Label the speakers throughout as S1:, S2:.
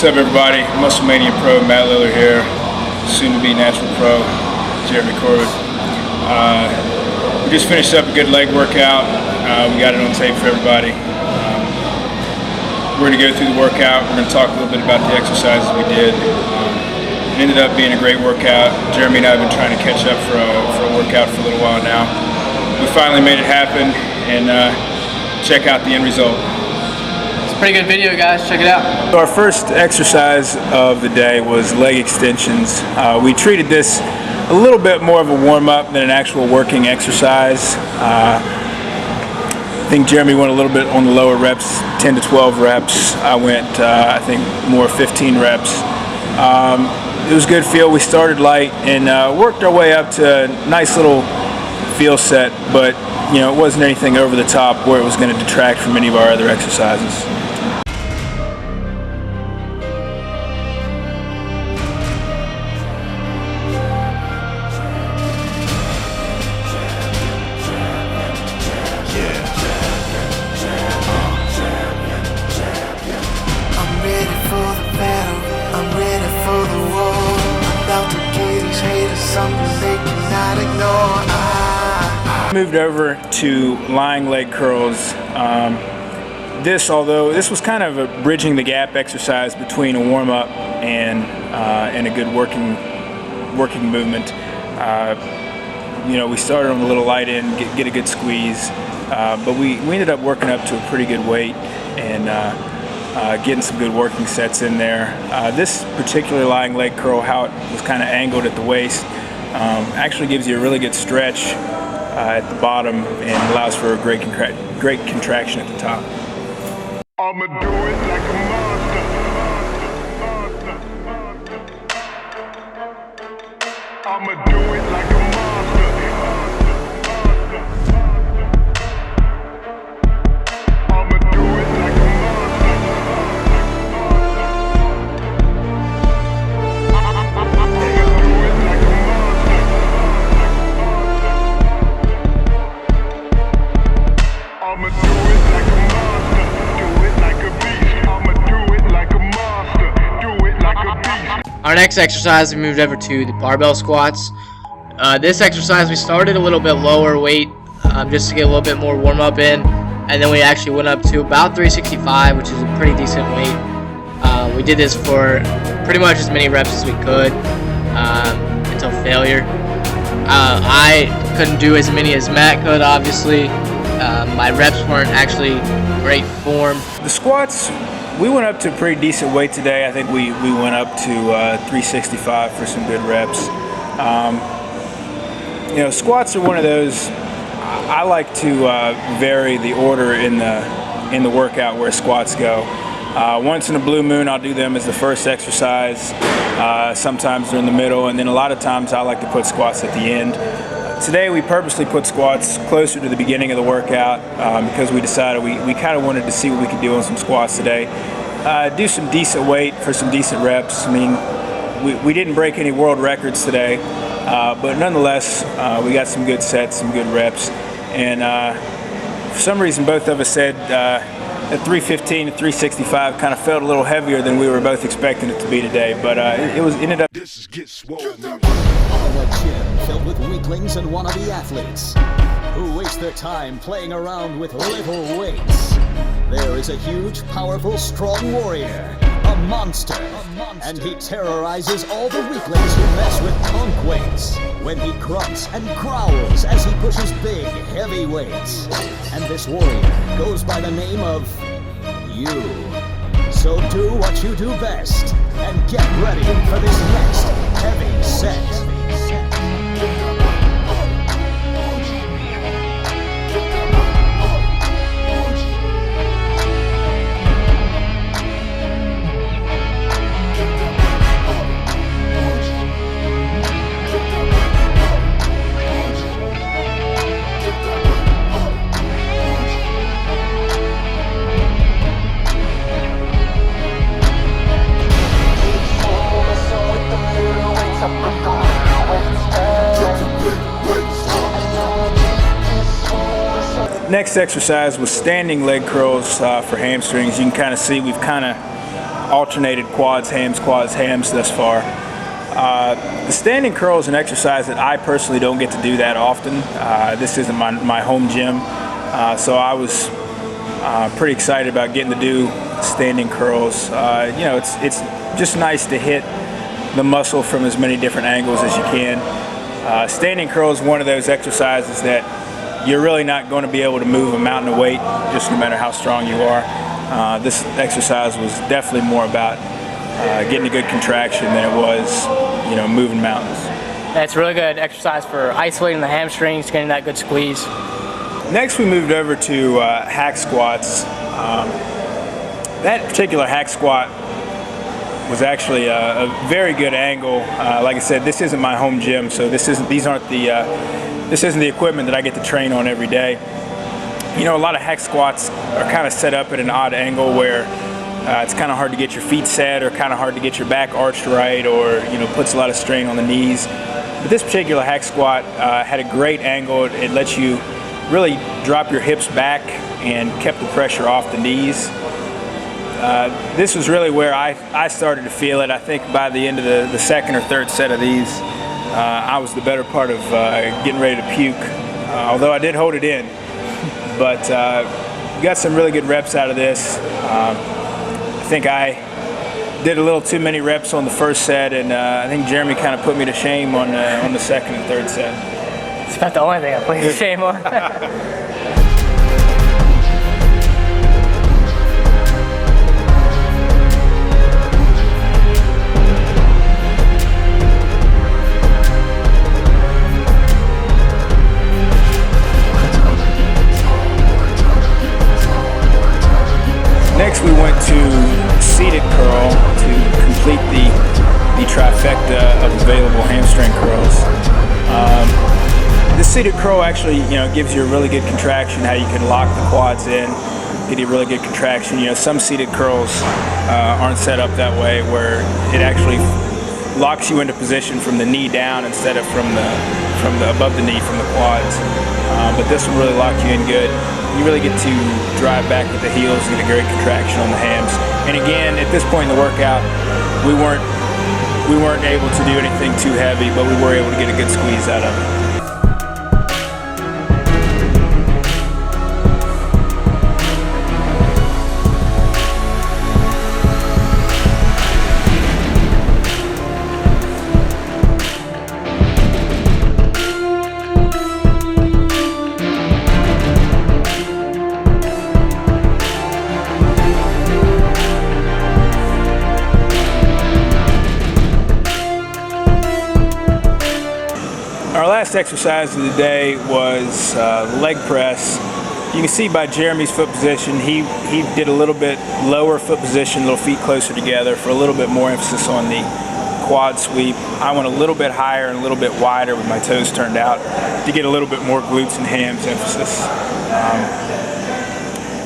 S1: What's up, everybody? Muscle Mania Pro, Matt Liller here, soon to be Natural Pro, Jeremy Corbitt. We just finished up a good leg workout. We got it on tape for everybody. We're going to go through the workout. We're going to talk a little bit about the exercises we did. It ended up being a great workout. Jeremy and I have been trying to catch up for a workout for a little while now. We finally made it happen, and check out the end result.
S2: Pretty good video, guys. Check it out.
S1: So our first exercise of the day was leg extensions. We treated this a little bit more of a warm-up than an actual working exercise. I think Jeremy went a little bit on the lower reps, 10 to 12 reps. I went, I think, more 15 reps. It was a good feel. We started light and worked our way up to a nice little feel set, but you know, it wasn't anything over the top where it was going to detract from any of our other exercises. Moved over to lying leg curls. Although this was kind of a bridging the gap exercise between a warm-up and a good working movement. You know, we started on the little light end, get a good squeeze, but we ended up working up to a pretty good weight and getting some good working sets in there. This particular lying leg curl, how it was kind of angled at the waist, actually gives you a really good stretch at the bottom and allows for a great contraction at the top.
S3: I'ma do it like a monster. I'ma do it like a monster. I'ma do it like a
S2: Our next exercise, we moved over to the barbell squats. This exercise, we started a little bit lower weight just to get a little bit more warm up in, and then we actually went up to about 365, which is a pretty decent weight. We did this for pretty much as many reps as we could until failure. I couldn't do as many as Matt could, obviously. My reps weren't actually great form.
S1: The squats, we went up to a pretty decent weight today. I think we went up to 365 for some good reps. You know, squats are one of those, I like to vary the order in the workout where squats go. Once in a blue moon, I'll do them as the first exercise. Sometimes they're in the middle, and then a lot of times I like to put squats at the end. Today we purposely put squats closer to the beginning of the workout because we decided we kind of wanted to see what we could do on some squats today. Do some decent weight for some decent reps. I mean, we didn't break any world records today, but nonetheless we got some good sets, some good reps, and for some reason both of us said at 315 to 365 kind of felt a little heavier than we were both expecting it to be today, but it ended up.
S4: This is Get Swole. A gym filled with weaklings and wannabe athletes who waste their time playing around with little weights. There is a huge, powerful, strong warrior, a monster, and he terrorizes all the weaklings who mess with punk weights when he grunts and growls as he pushes big, heavy weights. And this warrior goes by the name of you. So do what you do best and get ready for this next heavy set.
S1: Next exercise was standing leg curls for hamstrings. You can kind of see we've kind of alternated quads, hams thus far. The standing curl is an exercise that I personally don't get to do that often. This isn't my home gym, so I was pretty excited about getting to do standing curls. You know, it's just nice to hit the muscle from as many different angles as you can. Standing curl is one of those exercises that you're really not going to be able to move a mountain of weight, just no matter how strong you are. This exercise was definitely more about getting a good contraction than it was, you know, moving mountains.
S5: That's a really good exercise for isolating the hamstrings, getting that good squeeze.
S1: Next, we moved over to hack squats. That particular hack squat was actually a very good angle. Like I said, this isn't my home gym, so this isn't the equipment that I get to train on every day. You know, a lot of hack squats are kind of set up at an odd angle where it's kind of hard to get your feet set, or kind of hard to get your back arched right, or, you know, puts a lot of strain on the knees. But this particular hack squat had a great angle. It lets you really drop your hips back and kept the pressure off the knees. This was really where I started to feel it. I think by the end of the second or third set of these, I was the better part of getting ready to puke, although I did hold it in. But got some really good reps out of this. I think I did a little too many reps on the first set, and I think Jeremy kind of put me to shame on the second and third set.
S5: It's about the only thing I put you to shame on.
S1: Next, we went to seated curl to complete the trifecta of available hamstring curls. This seated curl actually, you know, gives you a really good contraction. How you can lock the quads in, get a really good contraction. You know, some seated curls aren't set up that way, where it actually locks you into position from the knee down instead of from the above the knee from the quads. But this will really lock you in good. You really get to drive back with the heels and get a great contraction on the hams. And again, at this point in the workout, we weren't able to do anything too heavy, but we were able to get a good squeeze out of it. Our last exercise of the day was leg press. You can see by Jeremy's foot position, he did a little bit lower foot position, little feet closer together for a little bit more emphasis on the quad sweep. I went a little bit higher and a little bit wider with my toes turned out to get a little bit more glutes and hams emphasis.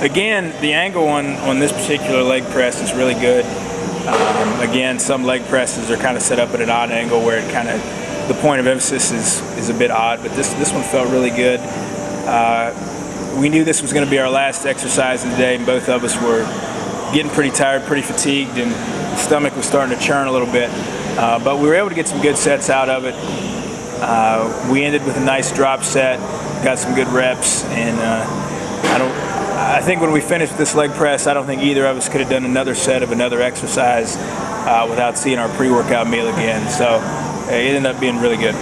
S1: Again, the angle on this particular leg press is really good. Again, some leg presses are kind of set up at an odd angle where it kind of, the point of emphasis is a bit odd, but this one felt really good. We knew this was going to be our last exercise of the day, and both of us were getting pretty tired, pretty fatigued, and the stomach was starting to churn a little bit. But we were able to get some good sets out of it. We ended with a nice drop set, got some good reps, and I think when we finished with this leg press, I don't think either of us could have done another set of another exercise without seeing our pre-workout meal again. So it ended up being really good.